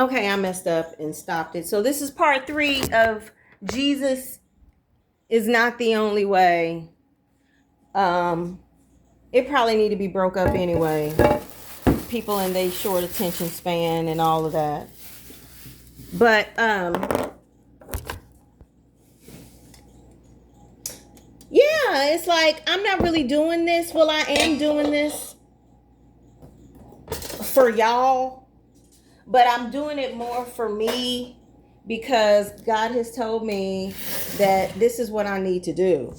Okay, I messed up and stopped it. So this is part 3 of Jesus is not the only way. It probably need to be broke up anyway. People in their short attention span and all of that. But yeah, it's like I'm not really doing this. Well, I am doing this for y'all, but I'm doing it more for me because God has told me that this is what I need to do.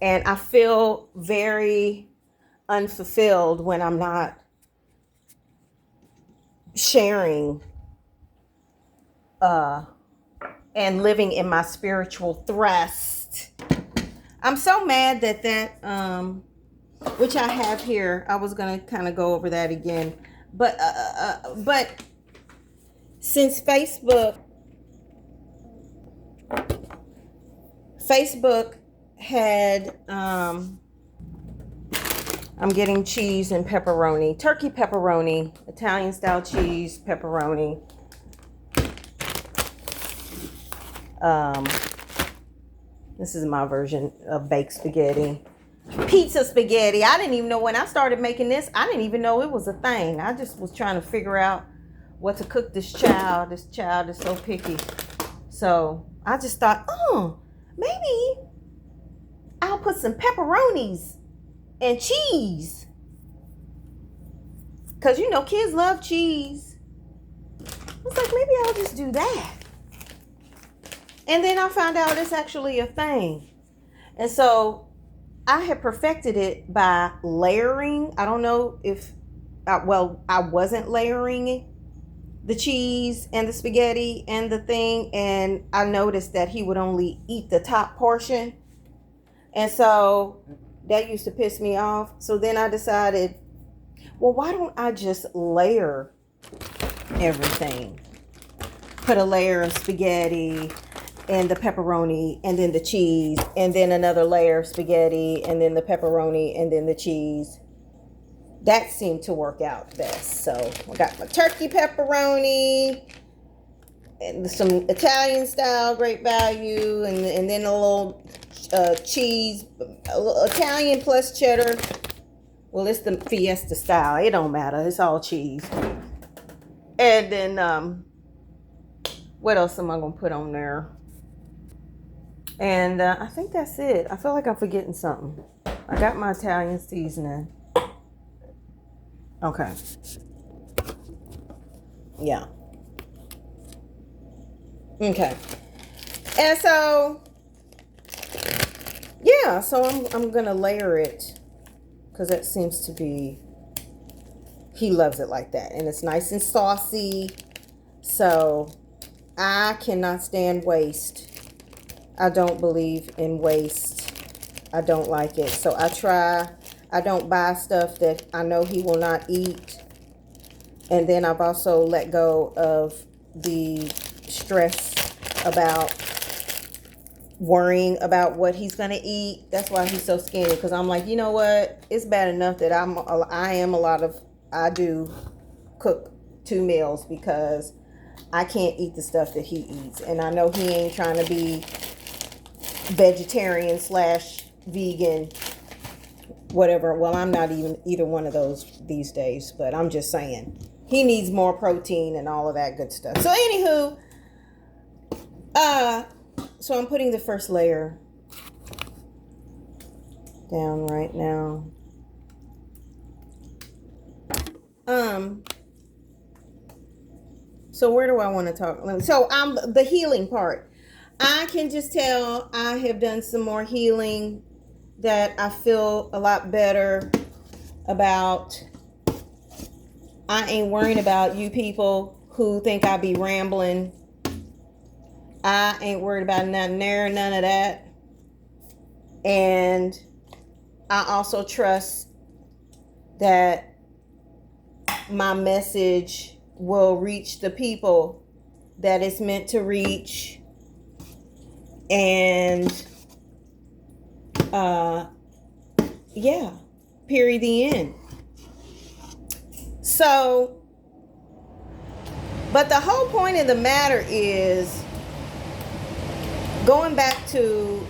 And I feel very unfulfilled when I'm not sharing and living in my spiritual thrust. I'm so mad that which I have here. I was gonna kind of go over that again, but since Facebook had I'm getting cheese and pepperoni, turkey pepperoni, Italian style cheese pepperoni. This is my version of baked spaghetti. Pizza spaghetti. I didn't even know when I started making this. I didn't even know it was a thing. I just was trying to figure out what to cook this child. This child is so picky. So I just thought, maybe I'll put some pepperonis and cheese. Because, kids love cheese. I was like, maybe I'll just do that. And then I found out it's actually a thing. And so I had perfected it by layering. I don't know if, I wasn't layering the cheese and the spaghetti and the thing. And I noticed that he would only eat the top portion. And so that used to piss me off. So then I decided, well, why don't I just layer everything? Put a layer of spaghetti and the pepperoni and then the cheese and then another layer of spaghetti and then the pepperoni and then the cheese. That seemed to work out best. So I got my turkey pepperoni and some Italian style, great value, and then a little cheese, a little Italian plus cheddar. Well, it's the Fiesta style. It don't matter. It's all cheese. And then what else am I gonna put on there? And I think that's it. I feel like I'm forgetting something. I got my Italian seasoning. Okay. Yeah. Okay. And so, yeah. So I'm gonna layer it because that seems to be. He loves it like that, and it's nice and saucy. So I cannot stand waste. I don't believe in waste. I don't like it. So I don't buy stuff that I know he will not eat. And then I've also let go of the stress about worrying about what he's going to eat. That's why he's so skinny. Because I'm like, you know what? It's bad enough that I do cook 2 meals because I can't eat the stuff that he eats. And I know he ain't trying to be vegetarian / vegan, whatever. Well, I'm not even either one of those these days, but I'm just saying he needs more protein and all of that good stuff. So anywho, so I'm putting the first layer down right now. So where do I want to talk? So the healing part. I can just tell I have done some more healing that I feel a lot better about. I ain't worrying about you people who think I be rambling. I ain't worried about none of that. And I also trust that my message will reach the people that it's meant to reach. And yeah, period, the end. So But the whole point of the matter is going back to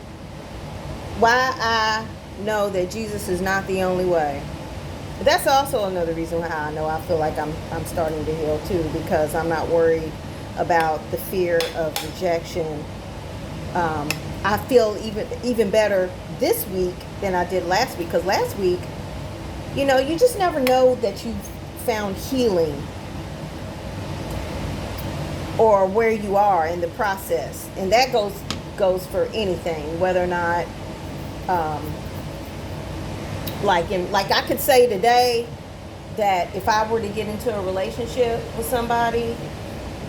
why I know that Jesus is not the only way. That's also another reason why I know I feel like I'm starting to heal too, because I'm not worried about the fear of rejection. I feel even better this week than I did last week, because last week, you know, you just never know that you've found healing or where you are in the process, and that goes for anything, whether or not like I could say today that if I were to get into a relationship with somebody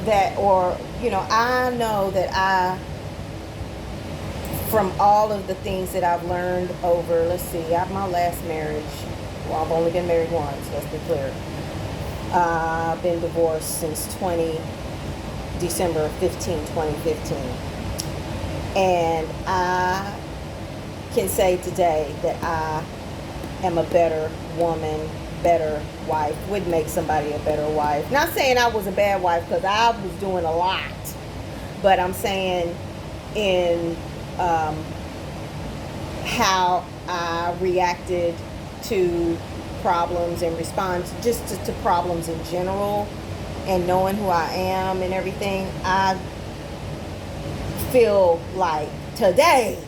that, or you know, I know that from all of the things that I've learned over, let's see, my last marriage, well, I've only been married once, let's be clear. I've been divorced since December 2015. And I can say today that I am a better woman, better wife, would make somebody a better wife. Not saying I was a bad wife, because I was doing a lot. But I'm saying in how I reacted to problems and respond just to problems in general, and knowing who I am and everything, I feel like today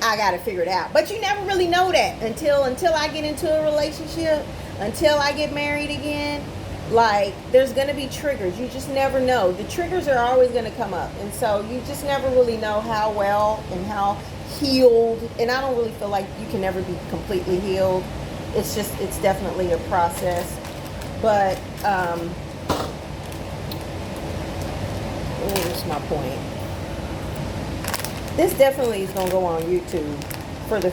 I got to figure it out. But you never really know that until I get into a relationship, until I get married again. Like, there's going to be triggers. You just never know. The triggers are always going to come up. And so you just never really know how well and how healed. And I don't really feel like you can never be completely healed. It's definitely a process. But, what's my point? This definitely is going to go on YouTube for the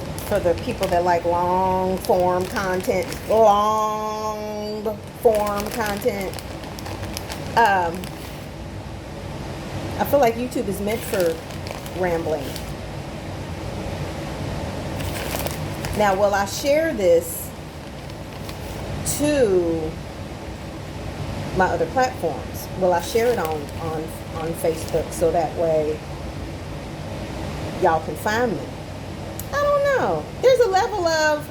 people that like long form content. I feel like YouTube is meant for rambling. Now, will I share this to my other platforms? Will I share it on Facebook so that way y'all can find me? I don't know. There's a level of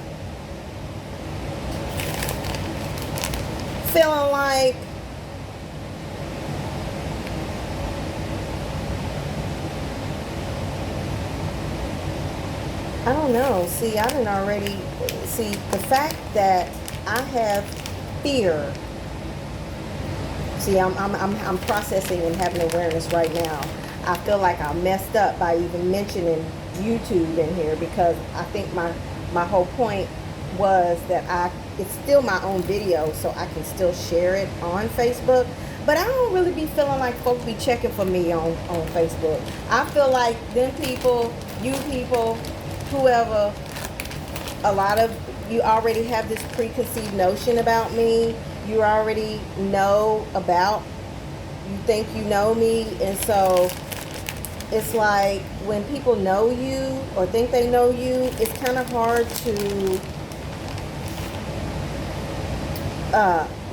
feeling like I don't know. See, I didn't already see the fact that I have fear. See, I'm processing and having awareness right now. I feel like I messed up by even mentioning YouTube in here, because I think my whole point was that it's still my own video, so I can still share it on Facebook. But I don't really be feeling like folks be checking for me on Facebook. I feel like them people, you people, whoever, a lot of you already have this preconceived notion about me. You already know about, you think you know me, and so it's like when people know you or think they know you, it's kind of hard to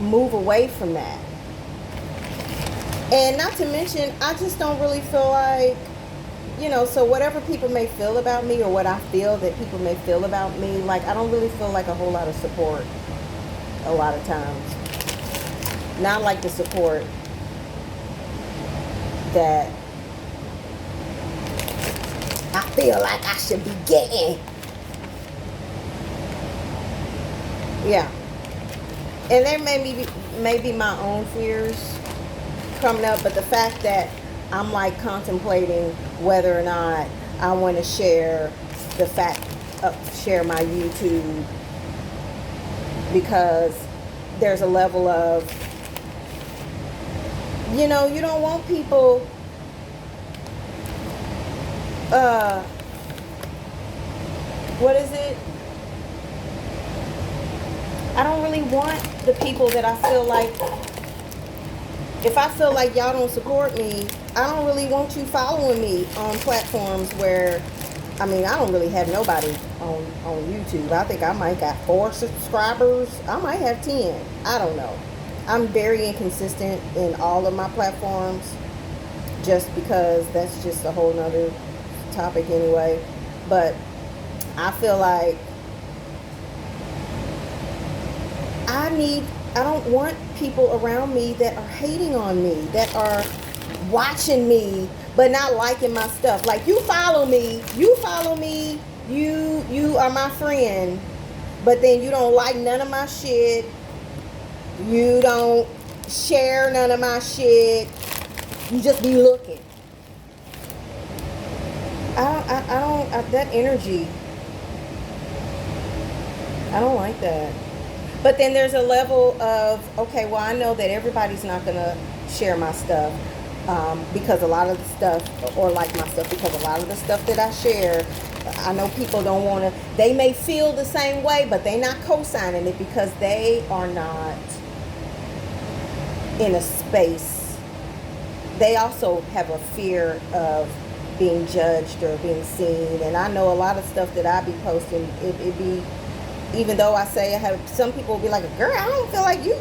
move away from that. And not to mention, I just don't really feel like, you know, so whatever people may feel about me, or what I feel that people may feel about me, like, I don't really feel like a whole lot of support a lot of times. Not like the support that I feel like I should be getting. Yeah. And there may be my own fears coming up, but the fact that I'm like contemplating whether or not I want to share share my YouTube, because there's a level of, you know, you don't want people what is it? I don't really want the people that I feel like, if I feel like y'all don't support me, I don't really want you following me on platforms where, I mean, I don't really have nobody on YouTube. I think I might got 4 subscribers. I might have 10. I don't know. I'm very inconsistent in all of my platforms, just because that's just a whole nother topic anyway. But I feel like I don't want people around me that are hating on me, that are watching me but not liking my stuff. Like, you follow me, you are my friend, but then you don't like none of my shit. You don't share none of my shit. You just be looking. That energy, I don't like that. But then there's a level of, okay, well, I know that everybody's not going to share my stuff, because a lot of the stuff, or like my stuff, because a lot of the stuff that I share, I know people don't want to, they may feel the same way, but they're not co-signing it because they are not in a space. They also have a fear of being judged or being seen. And I know a lot of stuff that I be posting, it be, even though I say I have, some people will be like, girl, I don't feel like you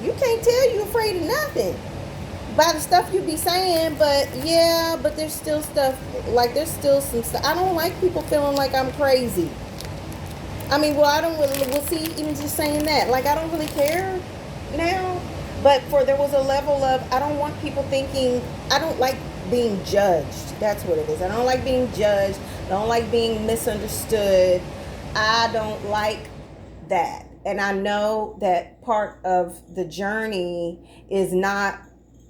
can't tell you afraid of nothing by the stuff you be saying. But yeah, but there's still stuff, like there's still some stuff. I don't like people feeling like I'm crazy. I mean, well, I don't really, we'll see, even just saying that, like, I don't really care now. But there was a level of, I don't want people thinking, I don't like being judged. That's what it is. I don't like being judged. I don't like being misunderstood. I don't like that. And I know that part of the journey is not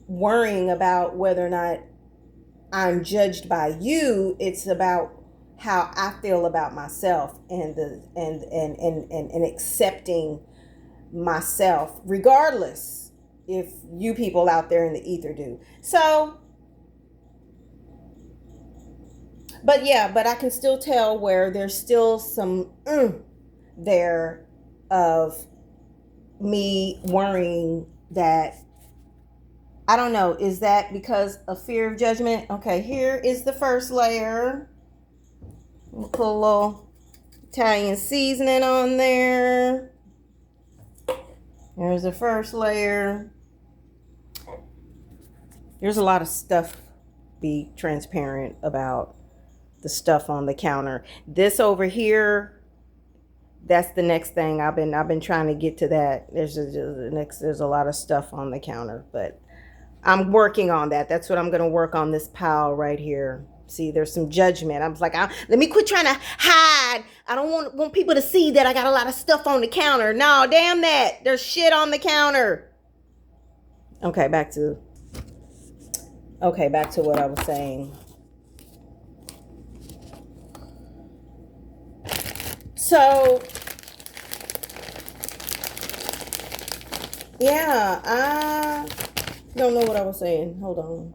worrying about whether or not I'm judged by you. It's about how I feel about myself, and and accepting myself, regardless if you people out there in the ether do. So, but yeah, but I can still tell where there's still some there of me worrying that, I don't know, is that because of fear of judgment? Okay, here is the first layer. We'll put a little Italian seasoning on there. There's the first layer. There's a lot of stuff, be transparent about the stuff on the counter. This over here, that's the next thing. I've been trying to get to that. There's a lot of stuff on the counter, but I'm working on that. That's what I'm going to work on, this pile right here. See, there's some judgment. I was like, let me quit trying to hide. I don't want people to see that I got a lot of stuff on the counter. No, damn that. There's shit on the counter. Okay, back to what I was saying. So, yeah, I don't know what I was saying. Hold on.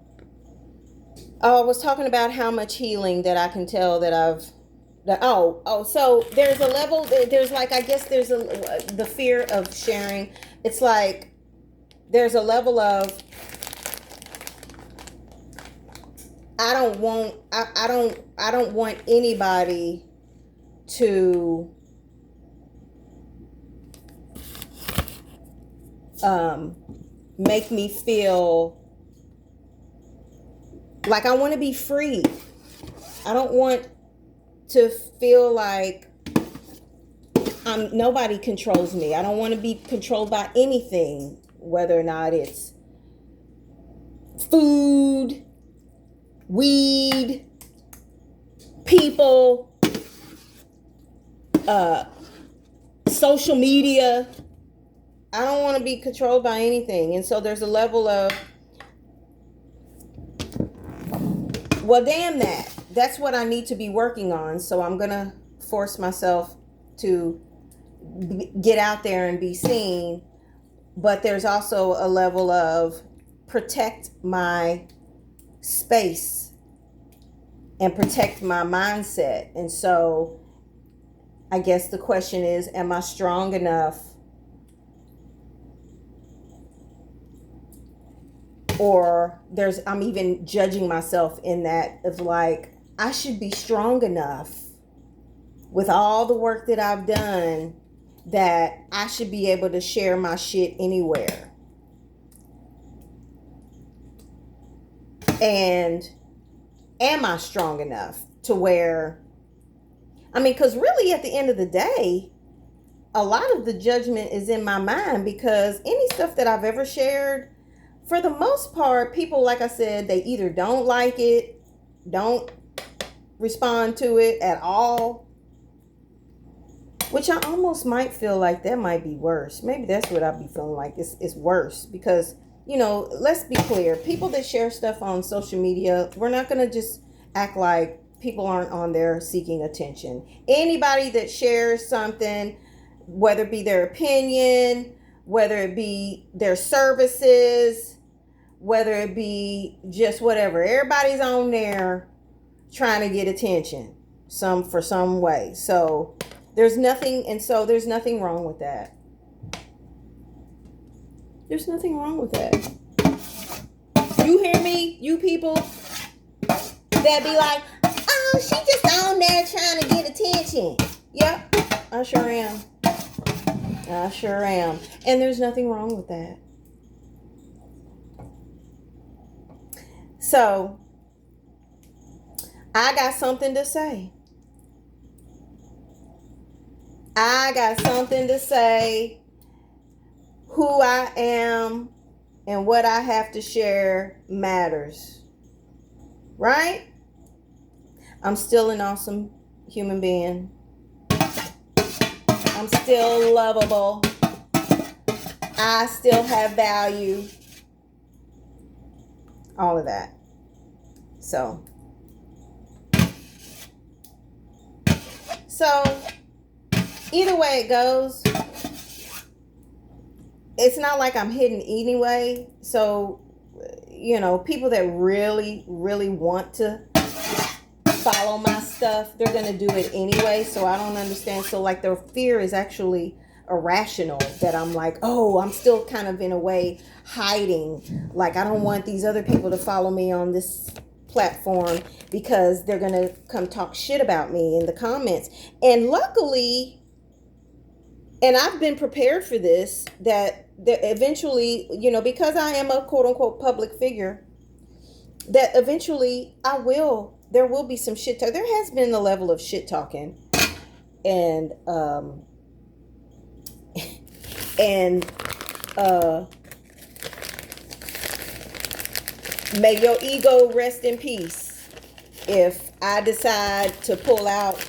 Oh, I was talking about how much healing that I can tell that I've. So there's a level. There's like, I guess there's the fear of sharing. It's like there's a level of, I don't want anybody to make me feel like, I want to be free. I don't want to feel like nobody controls me. I don't want to be controlled by anything, whether or not it's food, weed, people, social media. I don't want to be controlled by anything. And so there's a level of, well, damn that. That's what I need to be working on. So I'm going to force myself to get out there and be seen. But there's also a level of protect my space and protect my mindset. And so I guess the question is, am I strong enough? Or I'm even judging myself in that of like, I should be strong enough with all the work that I've done that I should be able to share my shit anywhere. And am I strong enough to where, I mean, because really at the end of the day, a lot of the judgment is in my mind, because any stuff that I've ever shared, for the most part, people, like I said, they either don't like it, don't respond to it at all, which I almost might feel like that might be worse. Maybe that's what I'd be feeling like. It's worse because, you know, let's be clear. People that share stuff on social media, we're not going to just act like people aren't on there seeking attention. Anybody that shares something, whether it be their opinion, whether it be their services, whether it be just whatever, everybody's on there trying to get attention for some way. So there's nothing wrong with that. There's nothing wrong with that. You hear me? You people that be like, oh, she just on there trying to get attention. Yep, I sure am. I sure am. And there's nothing wrong with that. So, I got something to say. I got something to say. Who I am and what I have to share matters. Right? I'm still an awesome human being. I'm still lovable. I still have value. All of that. So either way it goes, it's not like I'm hidden anyway. So, you know, people that really, really want to follow my stuff, they're going to do it anyway. So I don't understand. So like their fear is actually irrational, that I'm like, oh, I'm still kind of in a way hiding. Like I don't want these other people to follow me on this platform because they're going to come talk shit about me in the comments. And luckily, and I've been prepared for this, that eventually, you know, because I am a quote unquote public figure, that eventually there will be some shit talk. There has been a level of shit talking and may your ego rest in peace if I decide to pull out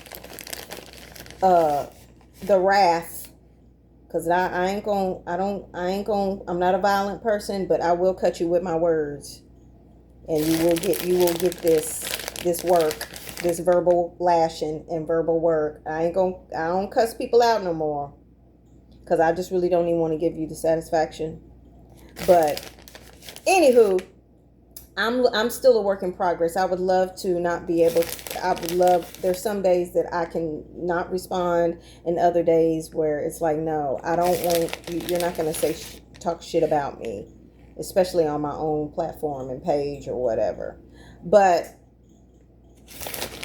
the wrath. Cause I'm not a violent person, but I will cut you with my words, and you will get this work, this verbal lashing and verbal work. I don't cuss people out no more, cause I just really don't even want to give you the satisfaction. But anywho, I'm still a work in progress. I would love to not be able to. There's some days that I can not respond, and other days where it's like, no, I don't want you. You're not going to talk shit about me, especially on my own platform and page or whatever. But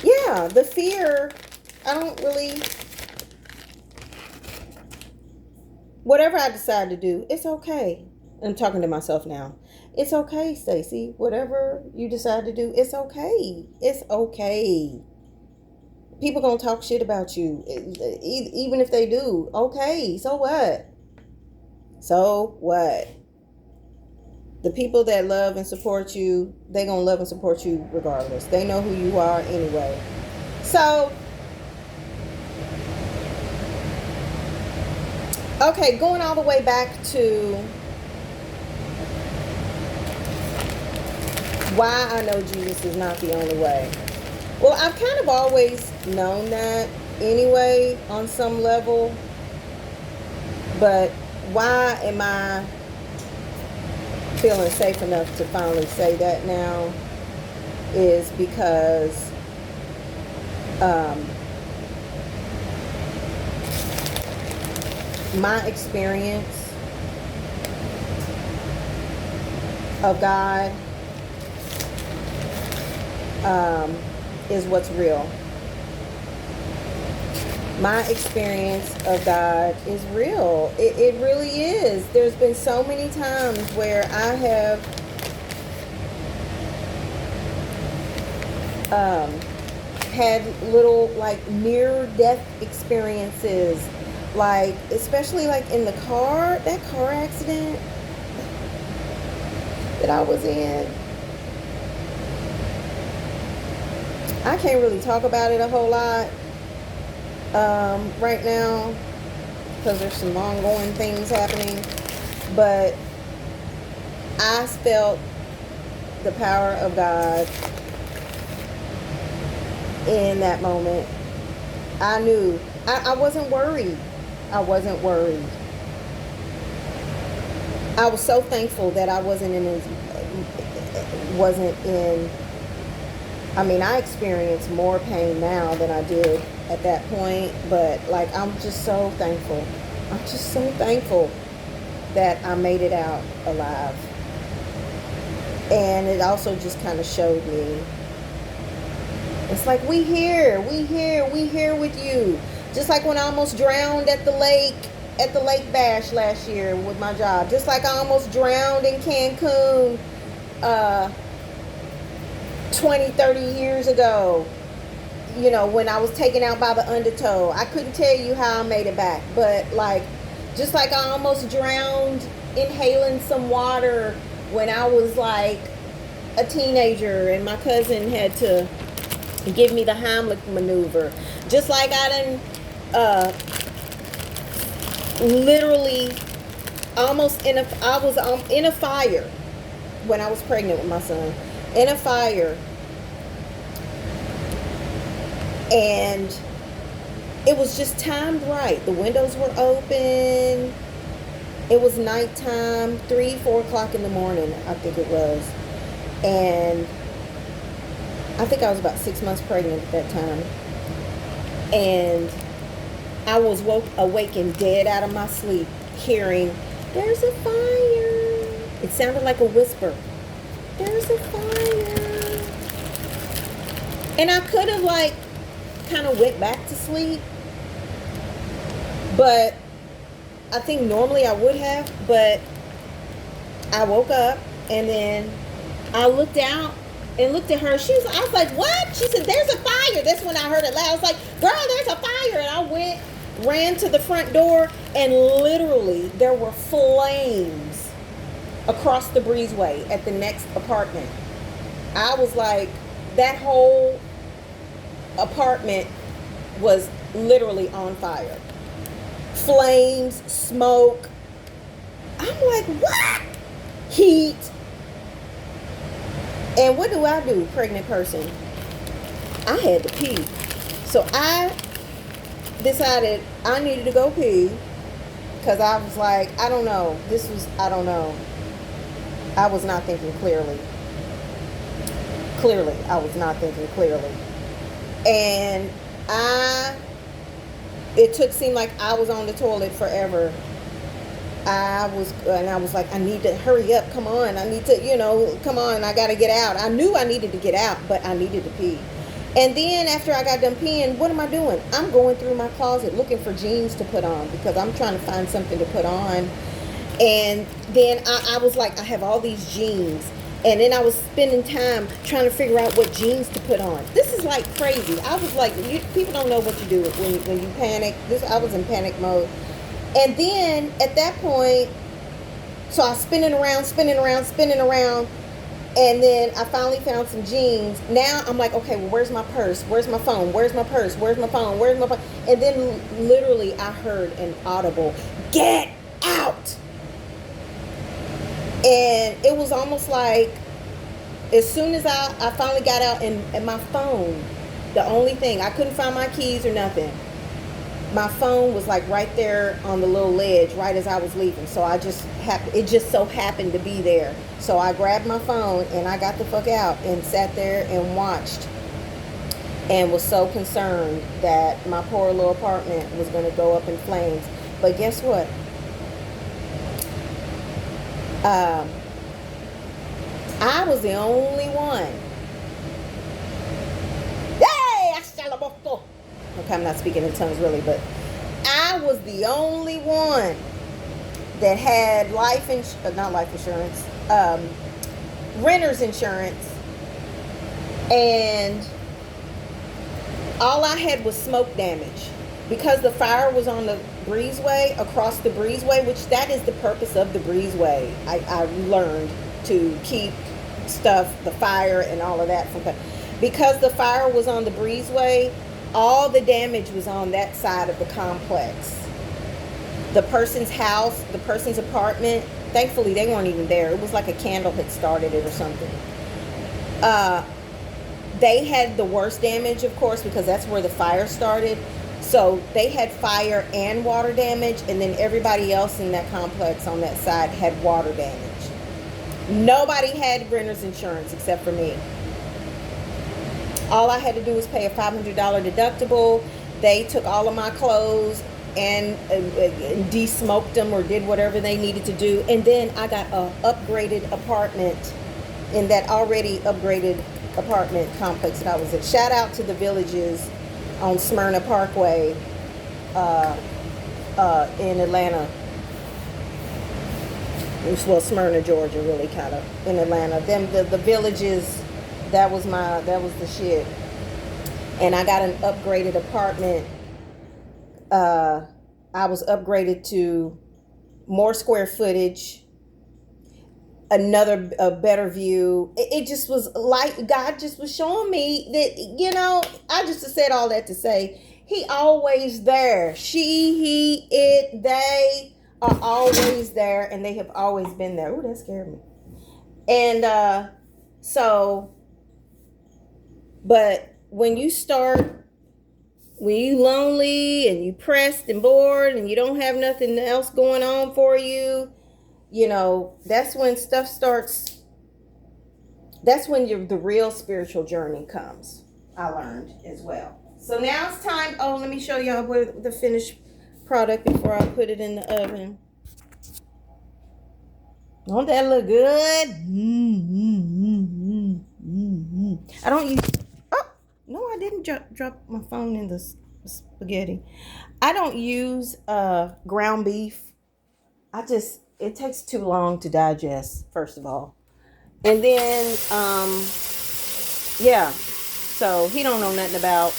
yeah, the fear, I don't really, whatever I decide to do, it's okay. I'm talking to myself now. It's okay, Stacey. Whatever you decide to do, it's okay. It's okay. People gonna talk shit about you, even if they do. Okay, so what? So what? The people that love and support you, they gonna love and support you regardless. They know who you are anyway. So, okay, going all the way back to why I know Jesus is not the only way. Well, I've kind of always known that anyway on some level. But why am I feeling safe enough to finally say that now is because my experience of God is what's real. My experience of God is real. It really is. There's been so many times where I have um, had little like near death experiences, like especially like in the car, that car accident that I was in. I can't really talk about it a whole lot right now because there's some ongoing things happening, but I felt the power of God in that moment. I knew. I wasn't worried. I wasn't worried. I was so thankful that I wasn't in. I mean, I experience more pain now than I did at that point, but like I'm just so thankful. I'm just so thankful that I made it out alive. And it also just kind of showed me, it's like we here with you. Just like when I almost drowned at the lake bash last year with my job. Just like I almost drowned in Cancun 20, 30 years ago. You know, when I was taken out by the undertow. I couldn't tell you how I made it back. But like, just like I almost drowned inhaling some water when I was like a teenager and my cousin had to give me the Heimlich maneuver. Just like I done literally almost I was in a fire when I was pregnant with my son. In a fire. And it was just timed right. The windows were open. It was nighttime, 3, 4 o'clock in the morning, I think it was. And I think I was about 6 months pregnant at that time. And I was awakened dead out of my sleep, hearing, "There's a fire." It sounded like a whisper. "There's a fire." And I could have like kind of went back to sleep, but I think normally I would have, but I woke up and then I looked out and looked at her. I was like, "What?" She said, "There's a fire." That's when I heard it loud. I was like, "Girl, there's a fire." And I ran to the front door, and literally there were flames across the breezeway at the next apartment. I was like, that whole apartment was literally on fire. Flames, smoke. I'm like, what? Heat. And what do, pregnant person? I had to pee. So I decided I needed to go pee because I was like, I don't know. I don't know. I was not thinking clearly. Clearly, I was not thinking clearly. And it seemed like I was on the toilet forever. I was like, I need to hurry up. Come on. I need to, come on. I got to get out. I knew I needed to get out, but I needed to pee. And then after I got done peeing, what am I doing? I'm going through my closet looking for jeans to put on because I'm trying to find something to put on. And then I was like, I have all these jeans. And then I was spending time trying to figure out what jeans to put on. This is like crazy. I was like, people don't know what to do when you panic. I was in panic mode. And then at that point, so I was spinning around. And then I finally found some jeans. Now I'm like, okay, well, where's my purse? Where's my phone? Where's my purse? Where's my phone? Where's my phone? And then literally I heard an audible, "Get out!" And it was almost like as soon as I finally got out and my phone, the only thing, I couldn't find my keys or nothing. My phone was like right there on the little ledge right as I was leaving. So it just so happened to be there. So I grabbed my phone and I got the fuck out and sat there and watched and was so concerned that my poor little apartment was going to go up in flames. But guess what? I was the only one. Okay, I'm not speaking in tongues really, but I was the only one that had renter's insurance, and All I had was smoke damage because the fire was on the breezeway, across the breezeway, which that is the purpose of the breezeway. I learned to keep stuff, the fire and all of that from, because the fire was on the breezeway, all the damage was on that side of the complex. The person's house, the person's apartment, thankfully they weren't even there. It was like a candle had started it or something. They had the worst damage, of course, because that's where the fire started. So they had fire and water damage, and then everybody else in that complex on that side had water damage. Nobody had renter's insurance except for me. All I had to do was pay a $500 deductible. They took all of my clothes and de-smoked them or did whatever they needed to do. And then I got a upgraded apartment in that already upgraded apartment complex that I was at. Shout out to the Villages on Smyrna Parkway in Atlanta. Well, Smyrna, Georgia, really kind of in Atlanta. The Villages, that was the shit. And I got an upgraded apartment. I was upgraded to more square footage, a better view. It just was like God just was showing me that, I just said all that to say He always there. She, he, it, they are always there, and they have always been there. Ooh, that scared me. And but when you lonely and you pressed and bored and you don't have nothing else going on for you, that's when stuff starts. That's when the real spiritual journey comes. I learned as well. So now it's time. Oh, let me show y'all the finished product before I put it in the oven. Don't that look good? I don't use. Oh no, I didn't drop my phone in the spaghetti. I don't use ground beef. It takes too long to digest, first of all. And then, yeah. So he don't know nothing about.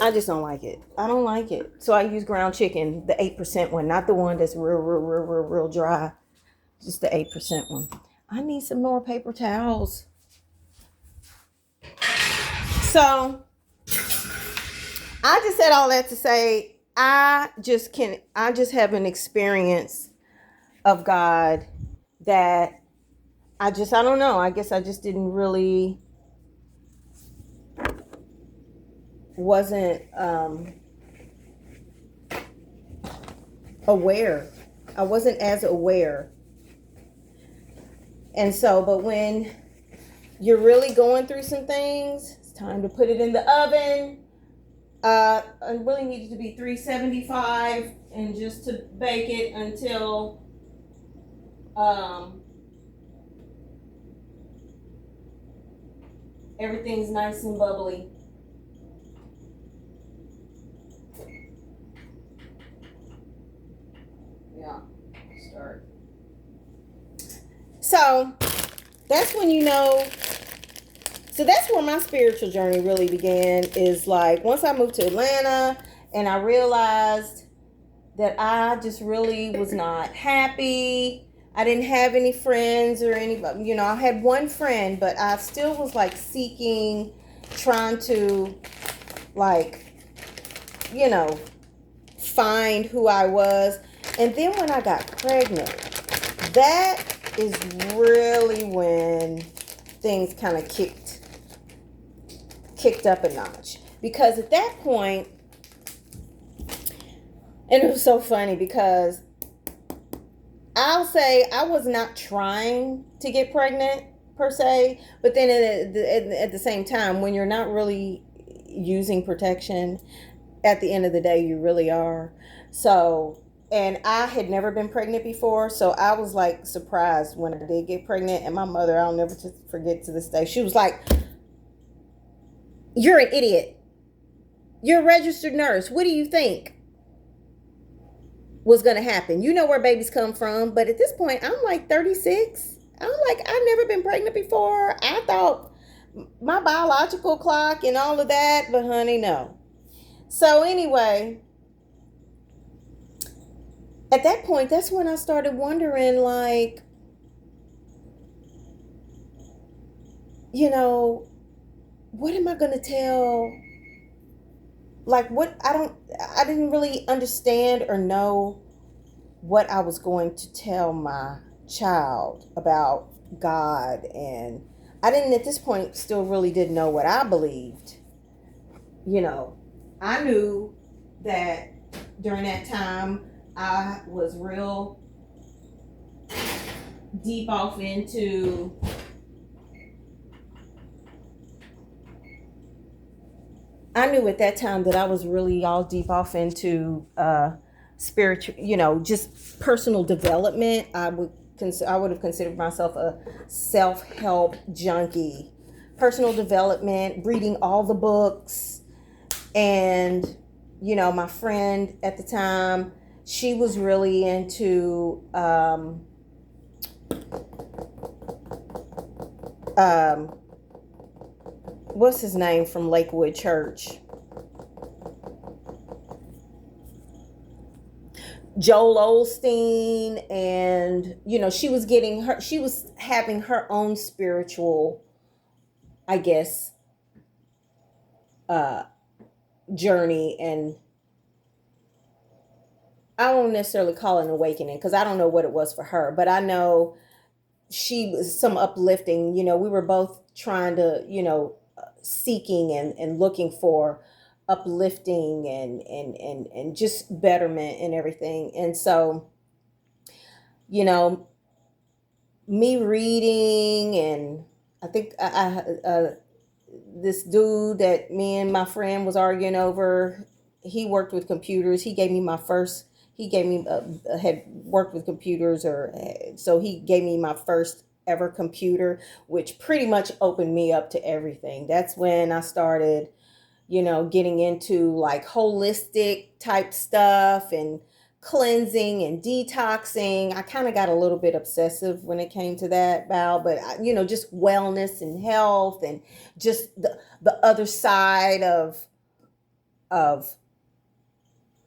I just don't like it. I don't like it. So I use ground chicken, the 8% one, not the one that's real dry. Just the 8% one. I need some more paper towels. So I just said all that to say I just have an experience of God that I don't know. I guess I just didn't really wasn't aware. I wasn't as aware. And so, but when you're really going through some things, it's time to put it in the oven. I really needed to be 375 and just to bake it until everything's nice and bubbly. Yeah, start. So that's when so that's where my spiritual journey really began, is like once I moved to Atlanta and I realized that I just really was not happy. I didn't have any friends or anybody. I had one friend, but I still was like seeking, trying to find who I was. And then when I got pregnant, that is really when things kind of kicked up a notch. Because at that point, and it was so funny because I'll say I was not trying to get pregnant per se, but then at the same time, when you're not really using protection, at the end of the day, you really are. So, and I had never been pregnant before, so I was like surprised when I did get pregnant. And my mother, I'll never forget to this day, she was like, "You're an idiot. You're a registered nurse. What do you think was going to happen? You know where babies come from." But at this point, I'm like 36. I'm like, I've never been pregnant before. I thought my biological clock and all of that, but honey, no. So anyway, at that point, that's when I started wondering, like, you know, what am I going to tell? Like, I didn't really understand or know what I was going to tell my child about God. And I didn't, at this point, still really didn't know what I believed. You know, I knew that during that time, I was real deep off into I knew at that time that I was really all deep off into spiritual, just personal development. I would have considered myself a self-help junkie. Personal development, reading all the books, and my friend at the time, she was really into what's his name from Lakewood Church? Joel Osteen. And she was having her own spiritual, I guess, journey. And I won't necessarily call it an awakening because I don't know what it was for her, but I know she was some uplifting. We were both trying to, seeking and looking for uplifting and just betterment and everything. And so, me reading, and I think this dude that me and my friend was arguing over, he worked with computers. He gave me had worked with computers, or so he gave me my first ever computer, which pretty much opened me up to everything. That's when I started, getting into like holistic type stuff and cleansing and detoxing. I kind of got a little bit obsessive when it came to that, Val, but just wellness and health and just the other side of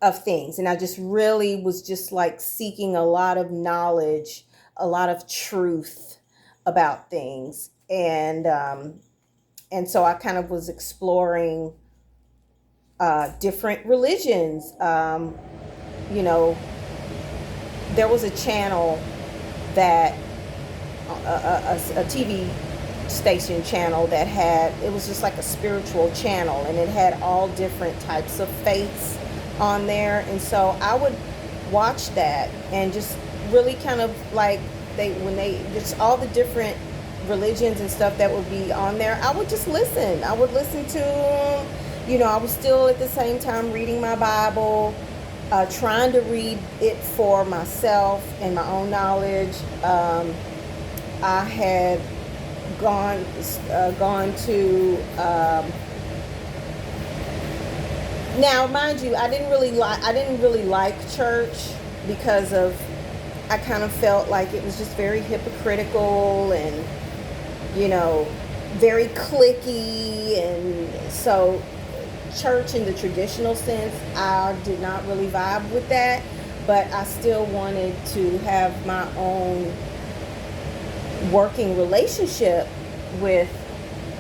of things. And I just really was just like seeking a lot of knowledge, a lot of truth about things. And so I kind of was exploring different religions. You know, there was a channel that a TV station channel that had, it was just like a spiritual channel, and it had all different types of faiths on there. And so I would watch that and just really kind of like, when they just all the different religions and stuff that would be on there, I would just listen. I would listen to them. I was still at the same time reading my Bible, trying to read it for myself and my own knowledge. I had gone to now, mind you, I didn't really like church because of, I kind of felt like it was just very hypocritical and very cliquey. And so church in the traditional sense, I did not really vibe with that, but I still wanted to have my own working relationship with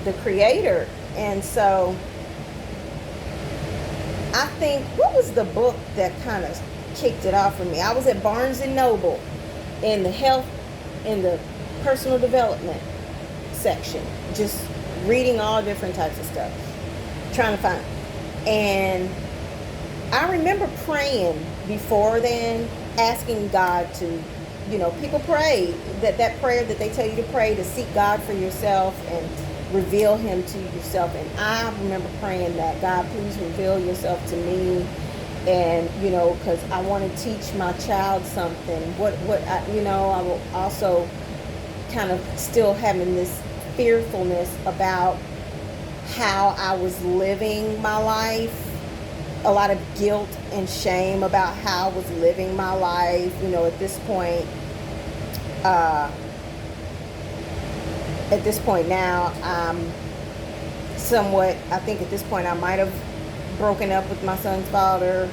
the Creator. And so I think, what was the book that kind of kicked it off for me? I was at Barnes and Noble in the personal development section, just reading all different types of stuff, trying to find. And I remember praying before then, asking God to, people pray that prayer that they tell you to pray, to seek God for yourself and reveal Him to yourself. And I remember praying that, God, please reveal yourself to me. And, because I want to teach my child something. I will also kind of still having this fearfulness about how I was living my life. A lot of guilt and shame about how I was living my life. At this point now, somewhat, I think at this point I might have broken up with my son's father,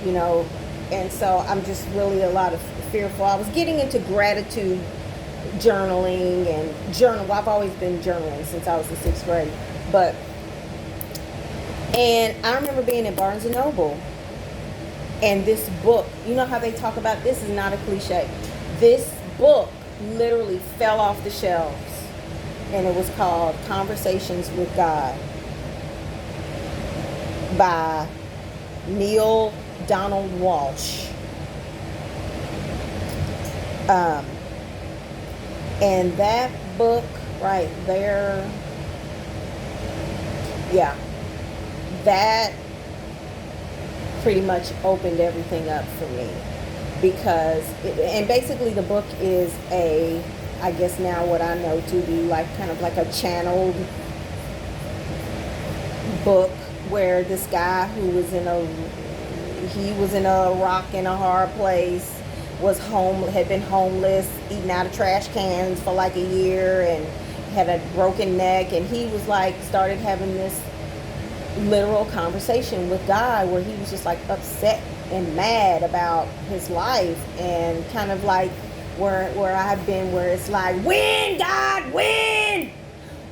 you know, and so I'm just really a lot of fearful. I was getting into gratitude journaling and journal. Well, I've always been journaling since I was in 6th grade, but and I remember being at Barnes and Noble, and this book, you know how they talk about, this is not a cliche, this book literally fell off the shelves, and it was called Conversations with God by Neil Donald Walsh. And that book right there, yeah, that pretty much opened everything up for me, because and basically the book is I guess now what I know to be like kind of like a channeled book, where this guy who was in a rock and a hard place, had been homeless, eating out of trash cans for like a year, and had a broken neck, and he was like started having this literal conversation with God, where he was just like upset and mad about his life, and kind of like where I've been, where it's like, when, God, when?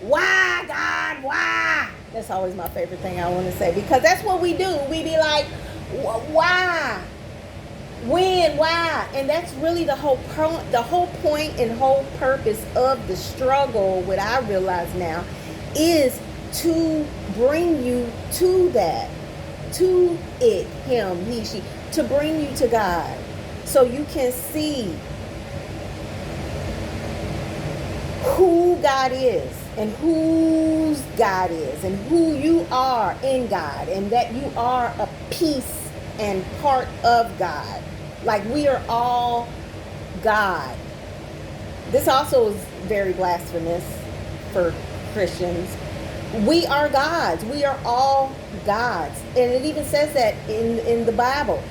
Why, God, why? That's always my favorite thing I want to say, because that's what we do. We be like, why? When? Why? And that's really the whole point and whole purpose of the struggle, what I realize now, is to bring you to that, to it, him, he, she, to bring you to God, so you can see who God is, and whose God is, and who you are in God, and that you are a piece and part of God. Like, we are all God. This also is very blasphemous for Christians. We are gods. We are all gods. And it even says that in the Bible.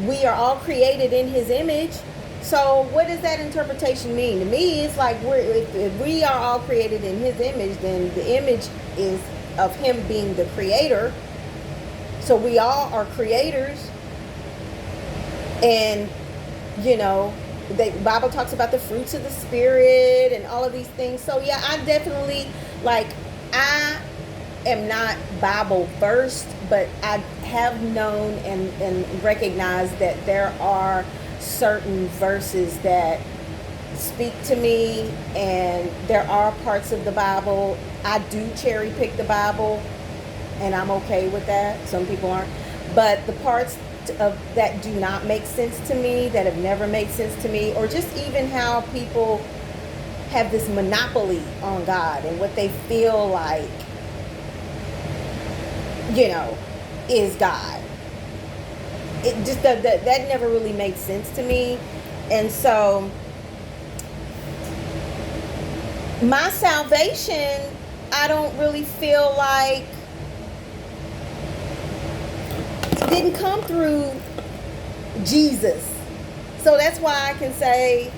We are all created in his image. So what does that interpretation mean? To me, it's like if we are all created in his image, then the image is of him being the creator. So we all are creators. And, you know, the Bible talks about the fruits of the Spirit and all of these things. So, yeah, I definitely, like, I am not Bible versed, but I have known and recognized that there are certain verses that speak to me, and there are parts of the Bible. I do cherry pick the Bible, and I'm okay with that. Some people aren't. But the parts of that do not make sense to me, that have never made sense to me, or just even how people have this monopoly on God and what they feel like, you know, is God. It just that never really made sense to me. And so my salvation, I don't really feel like didn't come through Jesus. So that's why I can say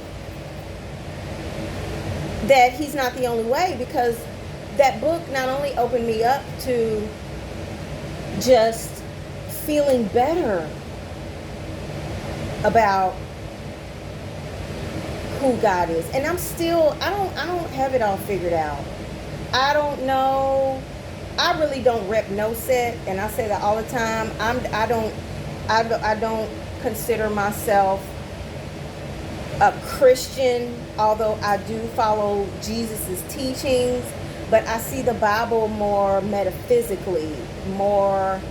that he's not the only way, because that book not only opened me up to just feeling better about who God is. And I'm still, I don't have it all figured out. I don't know. I really don't rep no set, and I say that all the time. I don't consider myself a Christian, although I do follow Jesus's teachings, but I see the Bible more metaphysically, more,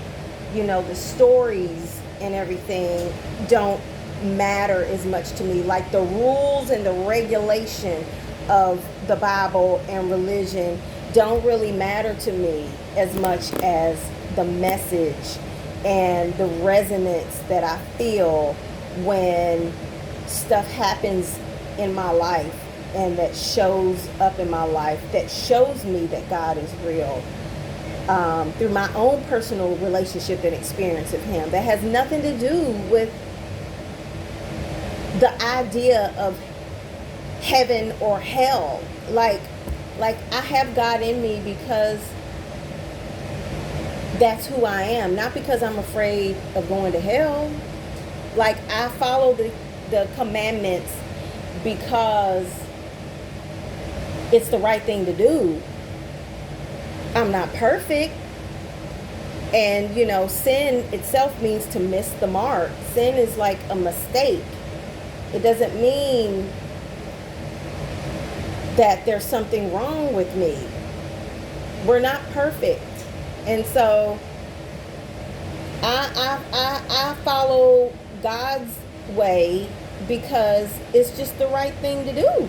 you know, the stories and everything don't matter as much to me. Like the rules and the regulation of the Bible and religion don't really matter to me as much as the message and the resonance that I feel when stuff happens in my life and that shows up in my life, that shows me that God is real, through my own personal relationship and experience of him, that has nothing to do with the idea of heaven or hell. Like I have God in me because that's who I am. Not because I'm afraid of going to hell. Like, I follow the commandments because it's the right thing to do. I'm not perfect. And, sin itself means to miss the mark. Sin is like a mistake. It doesn't mean that there's something wrong with me. We're not perfect. And so I follow God's way because it's just the right thing to do.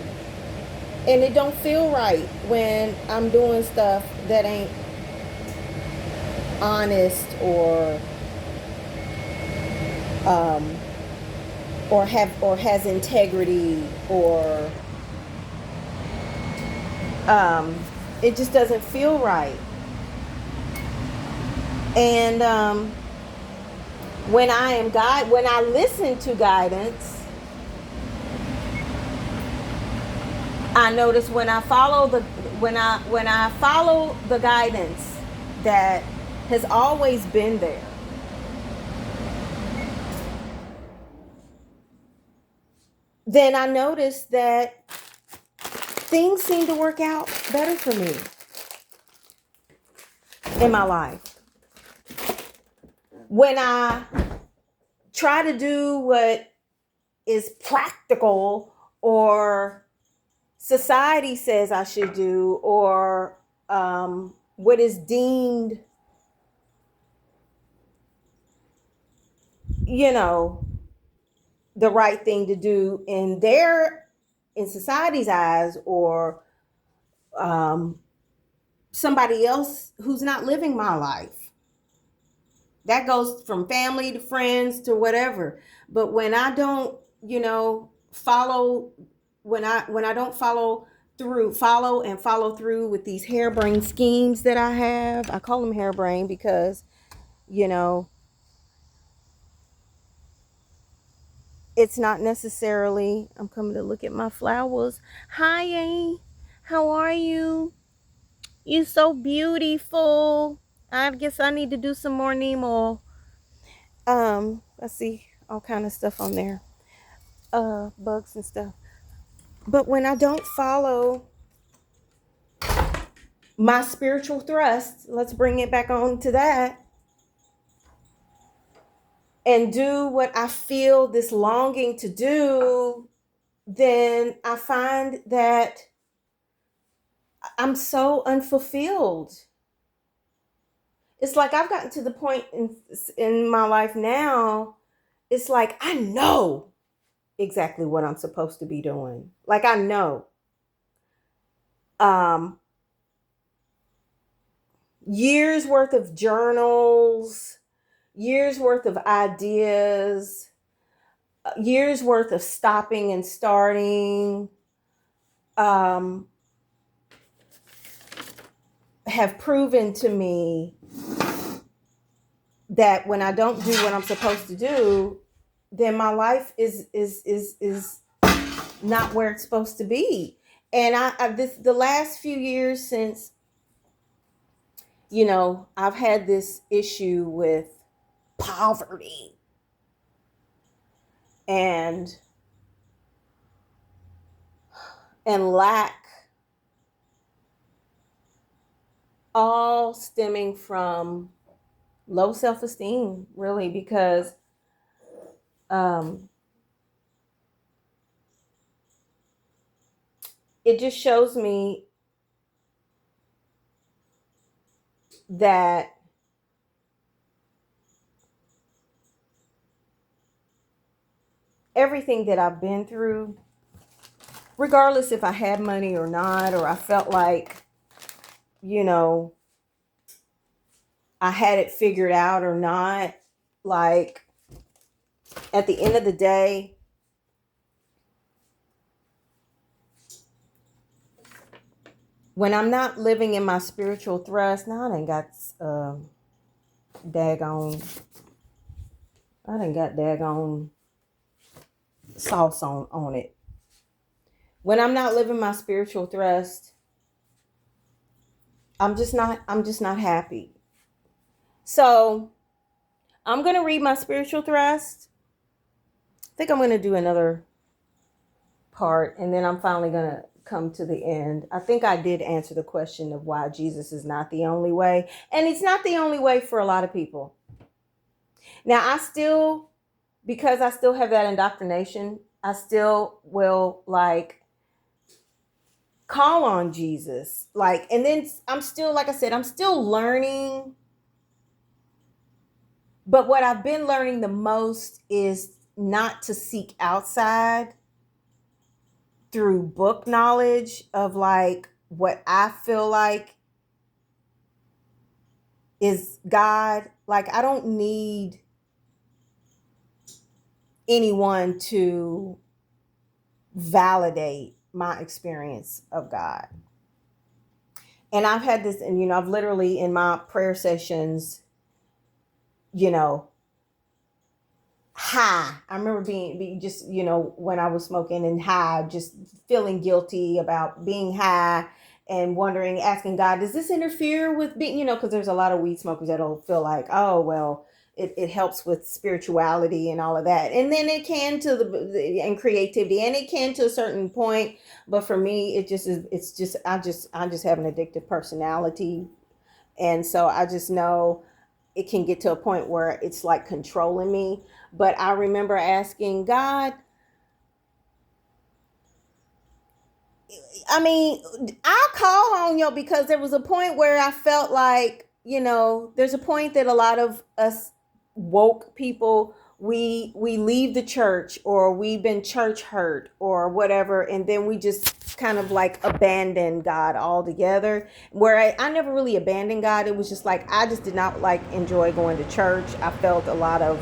And it don't feel right when I'm doing stuff that ain't honest or has integrity, or it just doesn't feel right. And when I listen to guidance, I notice when I follow the guidance that has always been there, then I notice that things seem to work out better for me in my life. When I try to do what is practical, or society says I should do, or what is deemed, the right thing to do in society's eyes, or somebody else who's not living my life. That goes from family to friends to whatever. But when I don't, follow, when I don't follow through with these harebrained schemes that I have. I call them harebrained because, it's not necessarily, I'm coming to look at my flowers. Hi, A. How are you? You so beautiful. I guess I need to do some more Nemo. Let's see, all kind of stuff on there. Bugs and stuff. But when I don't follow my spiritual thrust, let's bring it back on to that, and do what I feel this longing to do, then I find that I'm so unfulfilled. It's like I've gotten to the point in my life now, it's like I know exactly what I'm supposed to be doing. Like, I know. Years worth of journals, years worth of ideas, years worth of stopping and starting, have proven to me that when I don't do what I'm supposed to do, then my life is not where it's supposed to be. And the last few years since, I've had this issue with poverty and lack, all stemming from low self-esteem, really, because it just shows me that everything that I've been through, regardless if I had money or not, or I felt like, I had it figured out or not, like, at the end of the day, when I'm not living in my spiritual thrust, now I done got daggone sauce on it. When I'm not living my spiritual thrust, I'm just not happy. So I'm going to read my spiritual thrust. I think I'm going to do another part, and then I'm finally going to come to the end. I think I did answer the question of why Jesus is not the only way. And it's not the only way for a lot of people. Now, because I still have that indoctrination, I still will call on Jesus. And then I'm still, like I said, I'm still learning. But what I've been learning the most is not to seek outside through book knowledge of what I feel like is God. I don't need anyone to validate my experience of God. And I've had this, and I've literally in my prayer sessions, high. I remember being just, when I was smoking and high, just feeling guilty about being high and wondering, asking God, does this interfere with being, because there's a lot of weed smokers that'll feel like, oh, well, it helps with spirituality and all of that. And then it can and creativity, and it can to a certain point. But for me, I just have an addictive personality. And so I just know it can get to a point where it's like controlling me. But I remember asking God, I call on you because there was a point where I felt like, there's a point that a lot of us woke people, we leave the church, or we've been church hurt or whatever, and then we just kind of abandon God altogether. Where I never really abandoned God. It was just I just did not enjoy going to church. I felt a lot of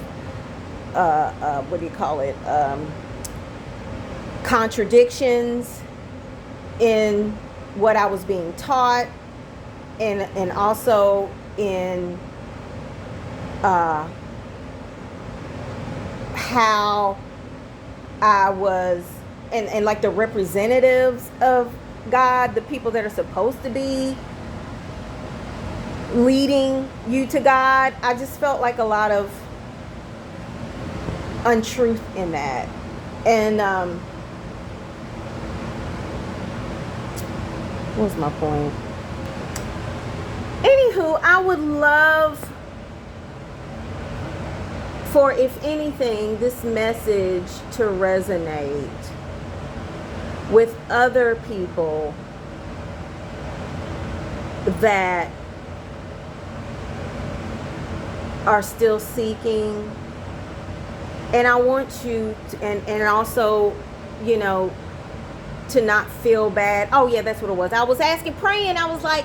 what do you call it, contradictions in what I was being taught, and also in how I was, and the representatives of God, the people that are supposed to be leading you to God. I just felt like a lot of untruth in that. And what's my point? Anywho, I would love for, if anything, this message to resonate with other people that are still seeking. And I want you to, and also, to not feel bad. Oh yeah, that's what it was. I was praying. I was like,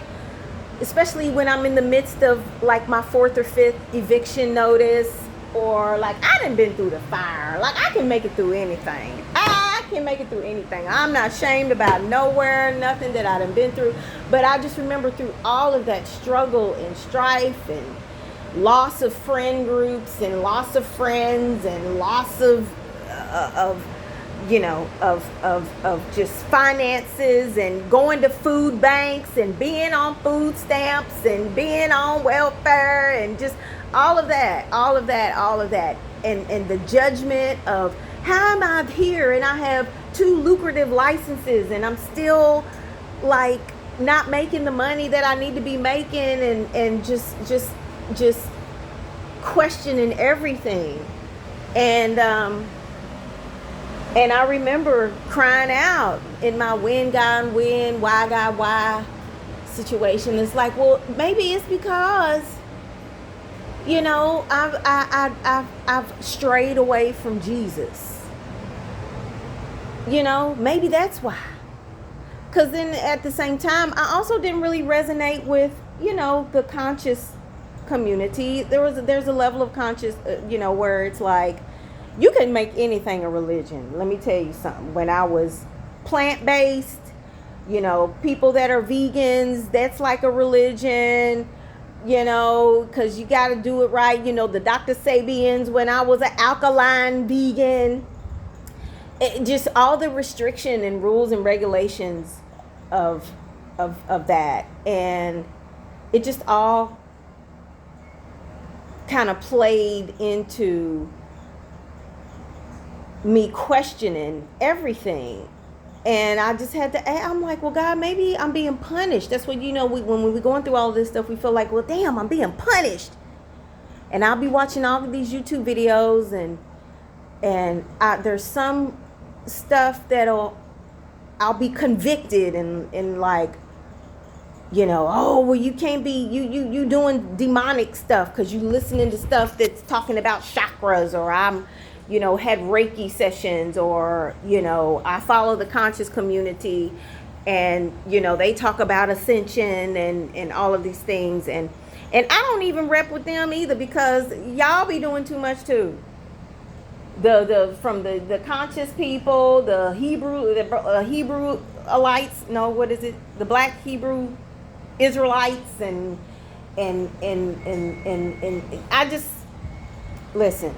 especially when I'm in the midst of my 4th or 5th eviction notice, or I done been through the fire. I can make it through anything. I can make it through anything. I'm not ashamed about nowhere, nothing that I done been through. But I just remember through all of that struggle and strife and loss of friend groups and loss of friends and loss of just finances, and going to food banks and being on food stamps and being on welfare, and just all of that, and the judgment of how am I here and I have 2 lucrative licenses and I'm still not making the money that I need to be making, and just questioning everything. And I remember crying out in my when God when, why God why situation. It's well, maybe it's because I've strayed away from Jesus. Maybe that's why. Because then at the same time, I also didn't really resonate with the conscious community. There's a level of conscious, where it's you can make anything a religion. Let me tell you something. When I was plant-based, people that are vegans, that's a religion, because you got to do it right. The Dr. Sabians, when I was an alkaline vegan, just all the restriction and rules and regulations of that. And it just all kind of played into me questioning everything. And I just had to, I'm like, well, God, maybe I'm being punished. That's what, when we're going through all of this stuff, we feel like, well, damn, I'm being punished. And I'll be watching all of these YouTube videos, and there's some stuff I'll be convicted and like, oh, well, you can't be, you doing demonic stuff because you listening to stuff that's talking about chakras, or I'm, had Reiki sessions, or, I follow the conscious community, and, they talk about ascension and all of these things. And I don't even rep with them either, because y'all be doing too much too. From the conscious people, the Hebrewites, no, what is it? The black Hebrew Israelites, and I just, listen,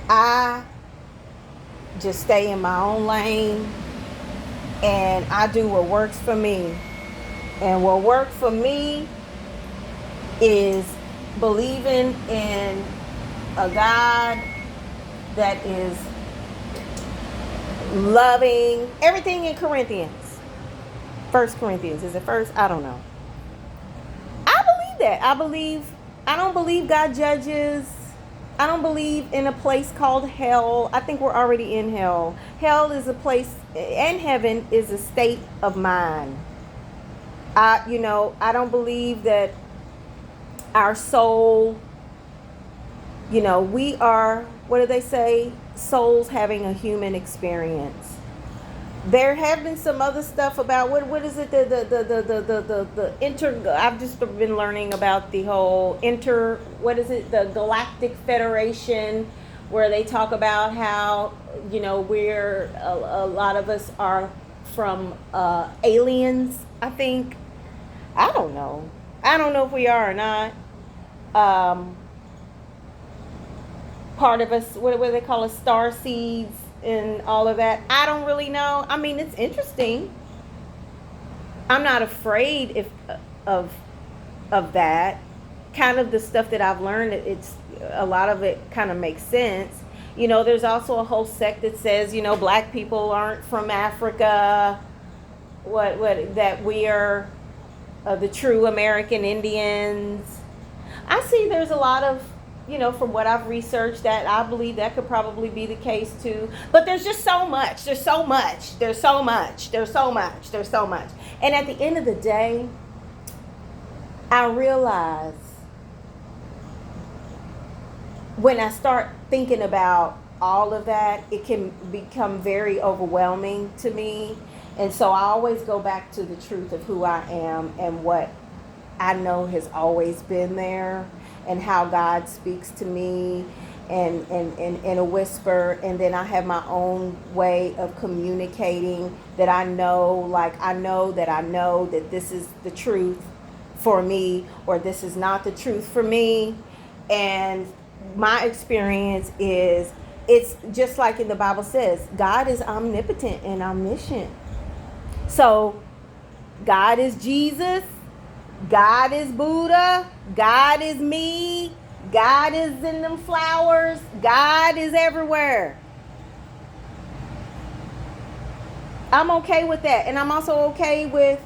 I just stay in my own lane, and I do what works for me. And what works for me is believing in a God that is loving. Everything in Corinthians, 1 Corinthians, is it first? I don't know. I believe that. I don't believe God judges. I don't believe in a place called hell. I think we're already in hell. Hell is a place, and heaven is a state of mind. I don't believe that our soul, we are, what do they say? Souls having a human experience. There have been some other stuff about what is it, the I've just been learning about the whole the Galactic Federation, where they talk about how, we're a lot of us are from aliens, I think. I don't know if we are or not. Part of us, what do they call us, star seeds and all of that. I don't really know. I mean, it's interesting. I'm not afraid of that. Kind of the stuff that I've learned, it's a lot of it kind of makes sense. There's also a whole sect that says, black people aren't from Africa. What that we are the true American Indians. I see there's a lot of, from what I've researched, that I believe that could probably be the case too. But there's just so much. There's so much. And at the end of the day, I realize when I start thinking about all of that, it can become very overwhelming to me. And so I always go back to the truth of who I am and what I know has always been there, and how God speaks to me and in a whisper. And then I have my own way of communicating that I know that this is the truth for me, or this is not the truth for me. And my experience is, it's just like in the Bible says, God is omnipotent and omniscient. So God is Jesus, God is Buddha, God is me, God is in them flowers, God is everywhere. I'm okay with that. And I'm also okay with,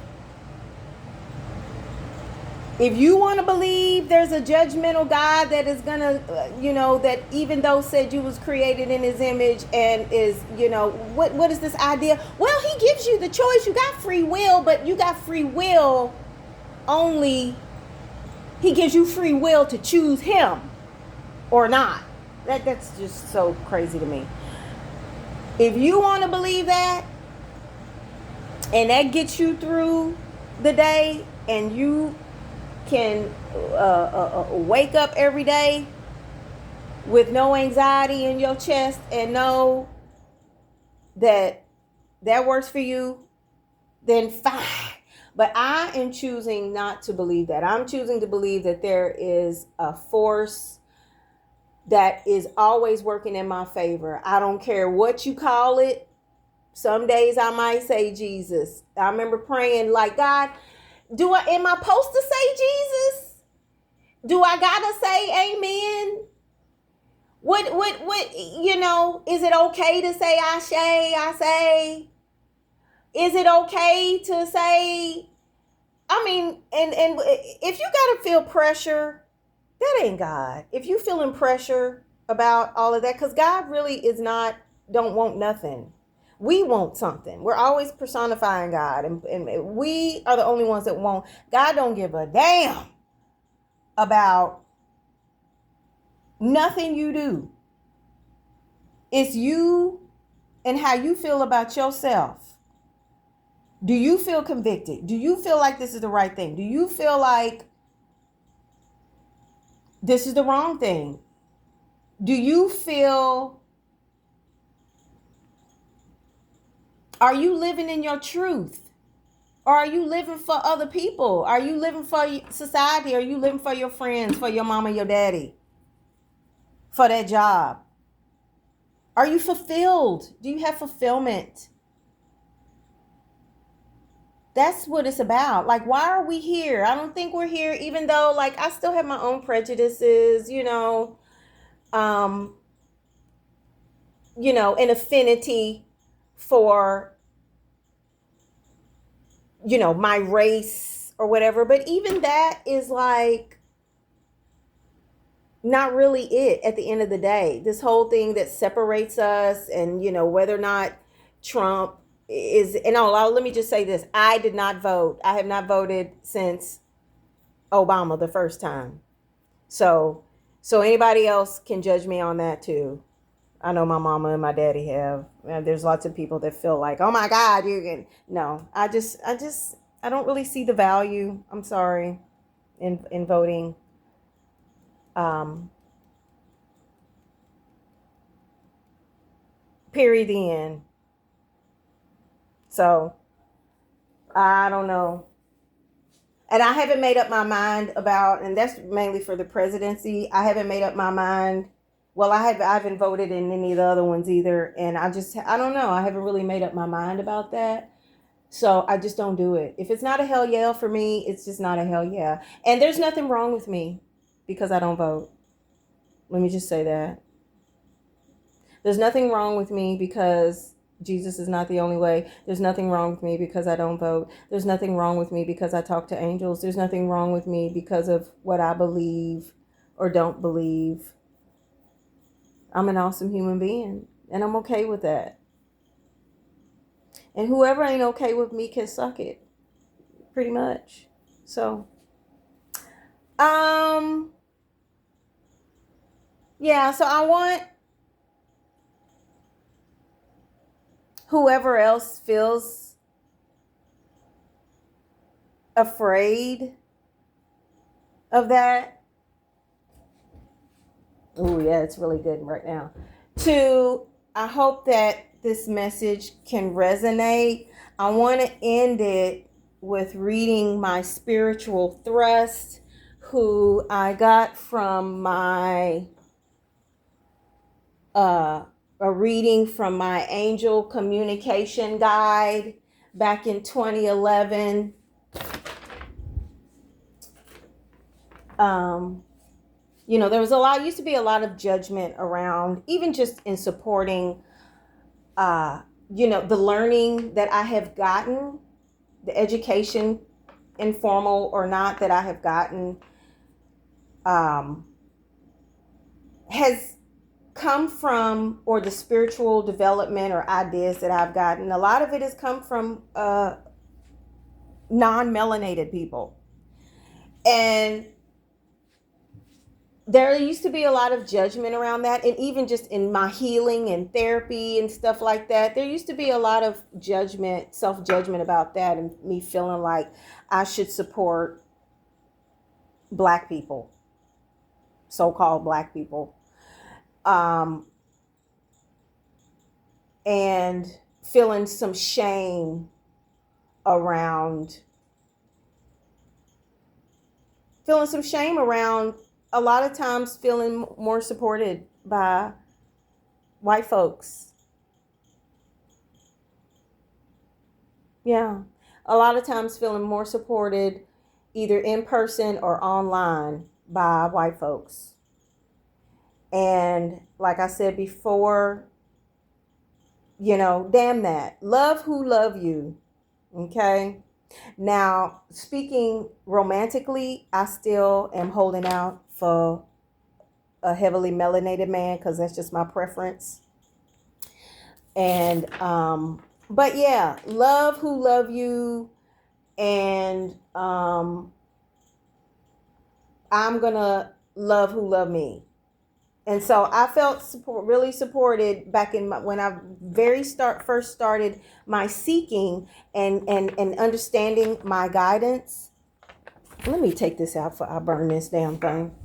if you want to believe there's a judgmental God that is going to, that even though said you was created in his image and is, what is this idea? Well, he gives you the choice. You got free will, but you got free will only. He gives you free will to choose him or not. That's just so crazy to me. If you want to believe that, and that gets you through the day, and you can wake up every day with no anxiety in your chest, and know that works for you, then fine. But I am choosing not to believe that. I'm choosing to believe that there is a force that is always working in my favor. I don't care what you call it. Some days I might say Jesus. I remember praying like, God, am I supposed to say Jesus? Do I gotta say amen? What, is it okay to say I say? Is it okay to say, and if you gotta feel pressure, that ain't God. If you feeling pressure about all of that, because God really is not, don't want nothing. We want something. We're always personifying God, and we are the only ones that want. God don't give a damn about nothing you do. It's you and how you feel about yourself. Do you feel convicted? Do you feel like this is the right thing? Do you feel like this is the wrong thing? Do you feel, are you living in your truth? Or are you living for other people? Are you living for society? Are you living for your friends, for your mama, your daddy, for that job? Are you fulfilled? Do you have fulfillment? That's what it's about. Like, why are we here? I don't think we're here, even though, like, I still have my own prejudices, um, an affinity for, my race or whatever. But even that is like not really it at the end of the day. This whole thing that separates us, and, whether or not Trump is, and let me just say this. I did not vote. I have not voted since Obama the first time. So anybody else can judge me on that too. I know my mama and my daddy have. And there's lots of people that feel like, oh my God, you can. No, I don't really see the value. I'm sorry, in voting. Period. The end. So I don't know. And I haven't made up my mind about, and that's mainly for the presidency. I haven't made up my mind. Well, I haven't voted in any of the other ones either. And I don't know. I haven't really made up my mind about that. So I just don't do it. If it's not a hell yeah for me, it's just not a hell yeah. And there's nothing wrong with me because I don't vote. Let me just say that. There's nothing wrong with me because Jesus is not the only way. There's nothing wrong with me because I don't vote. There's nothing wrong with me because I talk to angels. There's nothing wrong with me because of what I believe or don't believe. I'm an awesome human being, and I'm okay with that. And whoever ain't okay with me can suck it, pretty much. So, yeah, so I want whoever else feels afraid of that. Oh, yeah, it's really good right now. I hope that this message can resonate. I want to end it with reading my spiritual thrust, who I got from a reading from my angel communication guide back in 2011. There was used to be a lot of judgment around, even just in supporting, the learning that I have gotten, the education, informal or not, that I have gotten, has come from, or the spiritual development or ideas that I've gotten, a lot of it has come from non-melanated people. And there used to be a lot of judgment around that. And even just in my healing and therapy and stuff like that, there used to be a lot of judgment, self-judgment about that, and me feeling like I should support Black people, so-called Black people. And feeling some shame around a lot of times feeling more supported by white folks. Yeah. A lot of times feeling more supported either in person or online by white folks. And like I said before, damn that. Love who love you. Okay. Now, speaking romantically, I still am holding out for a heavily melanated man because that's just my preference. And but yeah, love who love you, and I'm gonna love who love me. And so I felt really supported back in when I first started my seeking and understanding my guidance. Let me take this out before I burn this damn thing.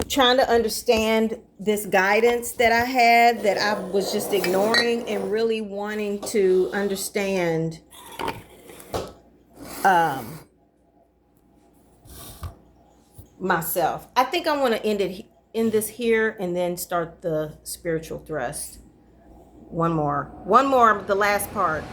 Trying to understand this guidance that I had that I was just ignoring, and really wanting to understand myself. I think I want to end this here and then start the spiritual thrust. One more, the last part.